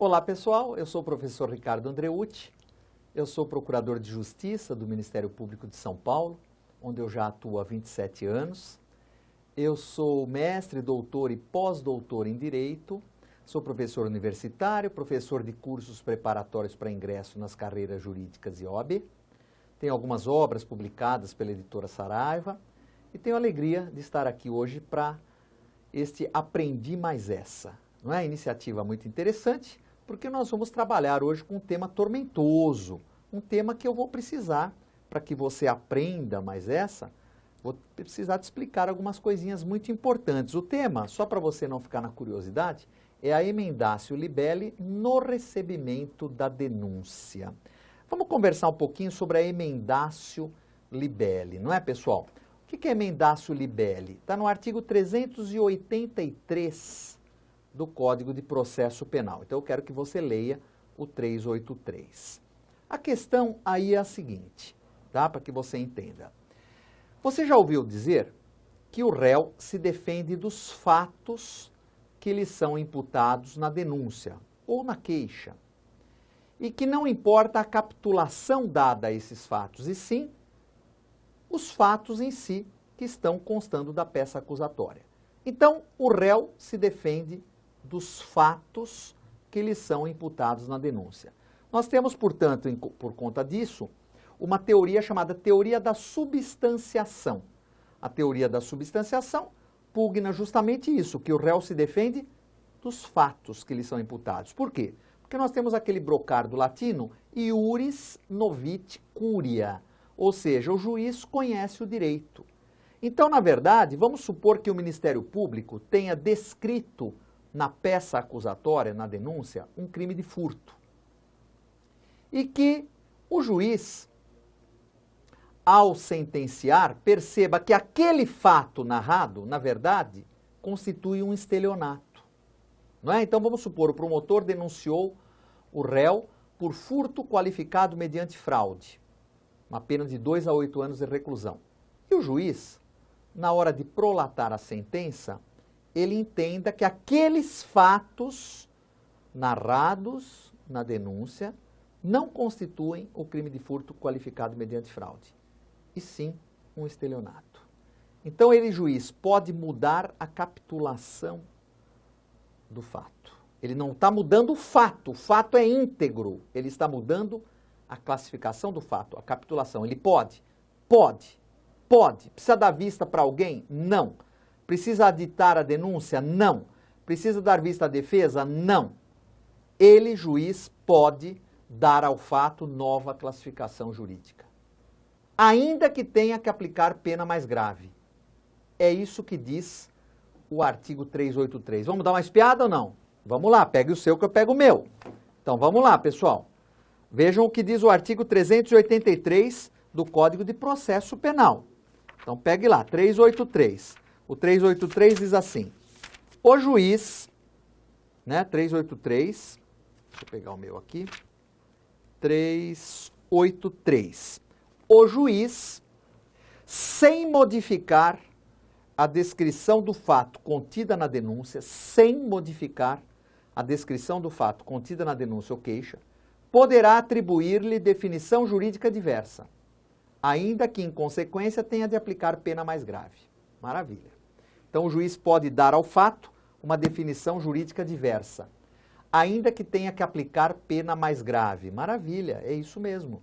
Olá pessoal, eu sou o professor Ricardo Andreucci, eu sou procurador de Justiça do Ministério Público de São Paulo, onde eu já atuo há 27 anos. Eu sou mestre, doutor e pós-doutor em Direito, sou professor universitário, professor de cursos preparatórios para ingresso nas carreiras jurídicas e OAB. Tenho algumas obras publicadas pela editora Saraiva e tenho a alegria de estar aqui hoje para este Aprendi Mais Essa. Não é? Iniciativa muito interessante, porque nós vamos trabalhar hoje com um tema tormentoso, um tema que eu vou precisar, para que você aprenda mais essa, vou precisar te explicar algumas coisinhas muito importantes. O tema, só para você não ficar na curiosidade, é a emendatio libelli no recebimento da denúncia. Vamos conversar um pouquinho sobre a emendatio libelli, não é, pessoal? O que é emendatio libelli? Está no artigo 383 do Código de Processo Penal. Então, eu quero que você leia o 383. A questão aí é a seguinte, tá? Para que você entenda. Você já ouviu dizer que o réu se defende dos fatos que lhe são imputados na denúncia ou na queixa, e que não importa a capitulação dada a esses fatos, e sim os fatos em si que estão constando da peça acusatória. Então, o réu se defende dos fatos que lhe são imputados na denúncia. Nós temos, portanto, por conta disso, uma teoria chamada teoria da substanciação. A teoria da substanciação pugna justamente isso, que o réu se defende dos fatos que lhe são imputados. Por quê? Porque nós temos aquele brocardo latino, iuris novit curia, ou seja, o juiz conhece o direito. Então, na verdade, vamos supor que o Ministério Público tenha descrito na peça acusatória, na denúncia, um crime de furto. E que o juiz, ao sentenciar, perceba que aquele fato narrado, na verdade, constitui um estelionato. Não é? Então, vamos supor, o promotor denunciou o réu por furto qualificado mediante fraude, uma pena de 2 a 8 anos de reclusão. E o juiz, na hora de prolatar a sentença, ele entenda que aqueles fatos narrados na denúncia não constituem o crime de furto qualificado mediante fraude, e sim um estelionato. Então, ele, juiz, pode mudar a capitulação do fato. Ele não está mudando o fato é íntegro, ele está mudando a classificação do fato, a capitulação. Ele pode. Precisa dar vista para alguém? Não. Precisa aditar a denúncia? Não. Precisa dar vista à defesa? Não. Ele, juiz, pode dar ao fato nova classificação jurídica, ainda que tenha que aplicar pena mais grave. É isso que diz o artigo 383. Vamos dar uma espiada ou não? Vamos lá, pegue o seu que eu pego o meu. Então, vamos lá, pessoal. Vejam o que diz o artigo 383 do Código de Processo Penal. Então, pegue lá, 383. O 383 diz assim, o juiz, né, 383, deixa eu pegar o meu aqui, 383. O juiz, sem modificar a descrição do fato contida na denúncia, sem modificar a descrição do fato contida na denúncia ou queixa, poderá atribuir-lhe definição jurídica diversa, ainda que, em consequência, tenha de aplicar pena mais grave. Maravilha. Então, o juiz pode dar ao fato uma definição jurídica diversa, ainda que tenha que aplicar pena mais grave. Maravilha, é isso mesmo.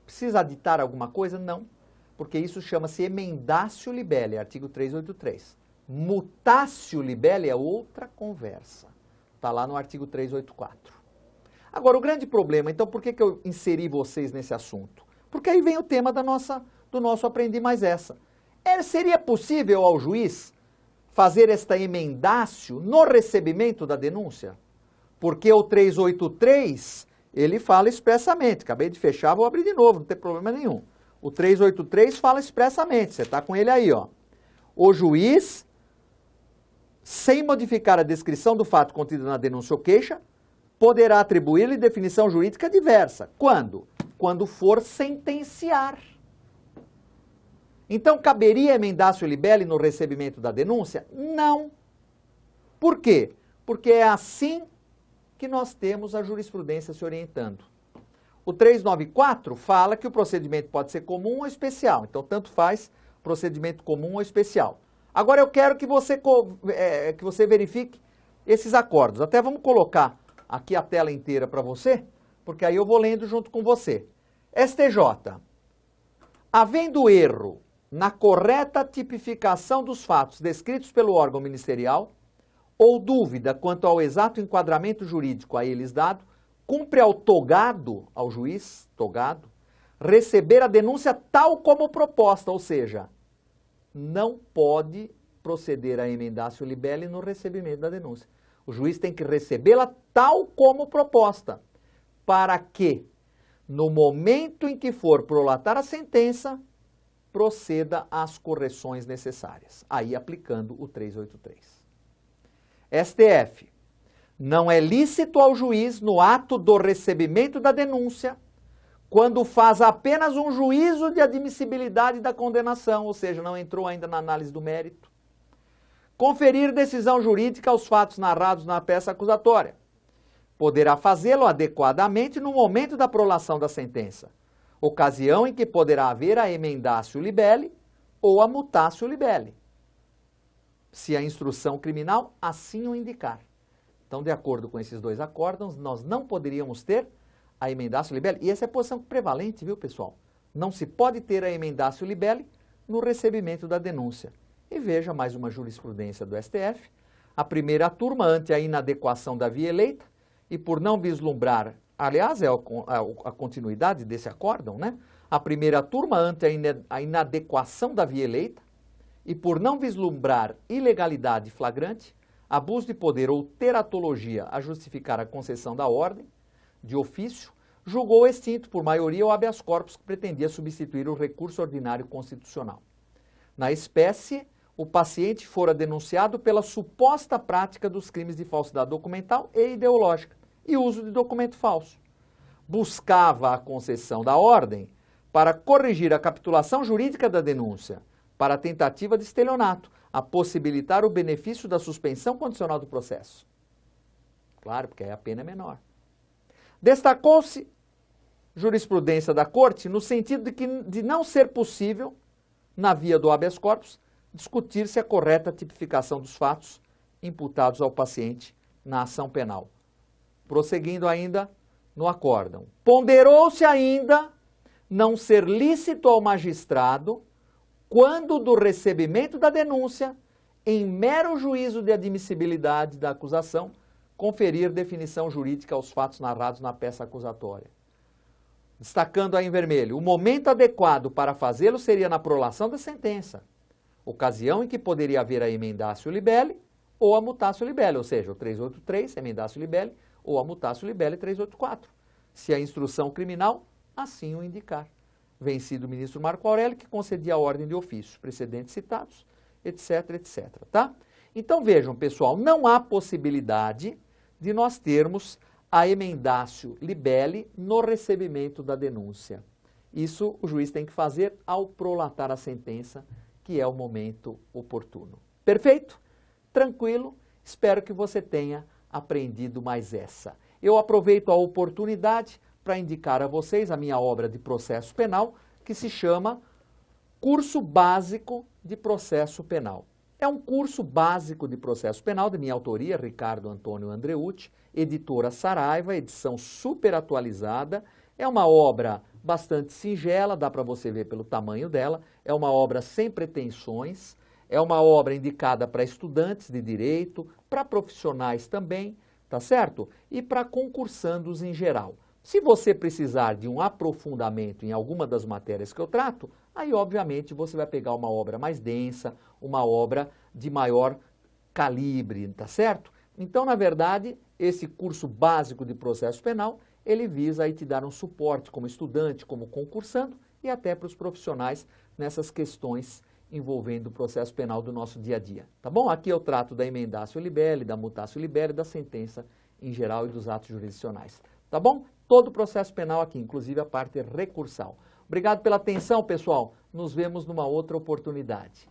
Precisa aditar alguma coisa? Não, porque isso chama-se emendatio libelli, artigo 383. Mutatio libelli é outra conversa. Está lá no artigo 384. Agora, o grande problema, então, por que eu inseri vocês nesse assunto? Porque aí vem o tema do nosso Aprendi Mais Essa. Seria possível ao juiz fazer esta emendatio no recebimento da denúncia? Porque o 383, ele fala expressamente. Acabei de fechar, vou abrir de novo, não tem problema nenhum. O 383 fala expressamente, você está com ele aí, ó. O juiz, sem modificar a descrição do fato contido na denúncia ou queixa, poderá atribuir-lhe definição jurídica diversa. Quando? Quando for sentenciar. Então, caberia emendatio libelli no recebimento da denúncia? Não. Por quê? Porque é assim que nós temos a jurisprudência se orientando. O 394 fala que o procedimento pode ser comum ou especial, então tanto faz procedimento comum ou especial. Agora eu quero que você verifique esses acordos. Até vamos colocar aqui a tela inteira para você, porque aí eu vou lendo junto com você. STJ. Havendo erro na correta tipificação dos fatos descritos pelo órgão ministerial ou dúvida quanto ao exato enquadramento jurídico a eles dado, cumpre ao togado, ao juiz togado, receber a denúncia tal como proposta, ou seja, não pode proceder a emendatio libelli no recebimento da denúncia. O juiz tem que recebê-la tal como proposta, para que, no momento em que for prolatar a sentença, proceda às correções necessárias, aí aplicando o 383. STF. Não é lícito ao juiz, no ato do recebimento da denúncia, quando faz apenas um juízo de admissibilidade da condenação, ou seja, não entrou ainda na análise do mérito, conferir decisão jurídica aos fatos narrados na peça acusatória. Poderá fazê-lo adequadamente no momento da prolação da sentença, ocasião em que poderá haver a emendatio libelli ou a mutatio libelli, se a instrução criminal assim o indicar. Então, de acordo com esses dois acórdãos, nós não poderíamos ter a emendatio libelli, e essa é a posição prevalente, viu, pessoal? Não se pode ter a emendatio libelli no recebimento da denúncia. E veja mais uma jurisprudência do STF, a primeira turma ante a inadequação da via eleita, e por não vislumbrar, aliás, é a continuidade desse acórdão, né? A primeira turma ante a inadequação da via eleita, e por não vislumbrar ilegalidade flagrante, abuso de poder ou teratologia a justificar a concessão da ordem, de ofício, julgou extinto por maioria o habeas corpus que pretendia substituir o recurso ordinário constitucional. Na espécie, o paciente fora denunciado pela suposta prática dos crimes de falsidade documental e ideológica e uso de documento falso. Buscava a concessão da ordem para corrigir a capitulação jurídica da denúncia, para a tentativa de estelionato, a possibilitar o benefício da suspensão condicional do processo. Claro, porque aí a pena é menor. Destacou-se jurisprudência da Corte no sentido de não ser possível, na via do habeas corpus, discutir-se a correta tipificação dos fatos imputados ao paciente na ação penal. Prosseguindo ainda no acórdão. Ponderou-se ainda não ser lícito ao magistrado, quando do recebimento da denúncia, em mero juízo de admissibilidade da acusação, conferir definição jurídica aos fatos narrados na peça acusatória. Destacando aí em vermelho, o momento adequado para fazê-lo seria na prolação da sentença, ocasião em que poderia haver a emendatio libelli ou a mutatio libelli, ou seja, o 383, emendatio libelli, ou a mutatio libelli 384, se a instrução criminal assim o indicar. Vencido o ministro Marco Aurélio, que concedia a ordem de ofício, precedentes citados, etc, etc, tá? Então vejam, pessoal, não há possibilidade de nós termos a emendatio libelli no recebimento da denúncia. Isso o juiz tem que fazer ao prolatar a sentença, que é o momento oportuno. Perfeito? Tranquilo? Espero que você tenha aprendido mais essa. Eu aproveito a oportunidade para indicar a vocês a minha obra de processo penal, que se chama Curso Básico de Processo Penal. É um curso básico de processo penal de minha autoria, Ricardo Antônio Andreucci, editora Saraiva, edição super atualizada. É uma obra bastante singela, dá para você ver pelo tamanho dela. É uma obra sem pretensões, é uma obra indicada para estudantes de direito, para profissionais também, tá certo? E para concursandos em geral. Se você precisar de um aprofundamento em alguma das matérias que eu trato, aí obviamente você vai pegar uma obra mais densa, uma obra de maior calibre, tá certo? Então, na verdade, esse curso básico de processo penal, ele visa aí te dar um suporte como estudante, como concursando e até para os profissionais nessas questões envolvendo o processo penal do nosso dia a dia, tá bom? Aqui eu trato da emendatio libelli, da mutatio libelli, da sentença em geral e dos atos jurisdicionais, tá bom? Todo o processo penal aqui, inclusive a parte recursal. Obrigado pela atenção, pessoal. Nos vemos numa outra oportunidade.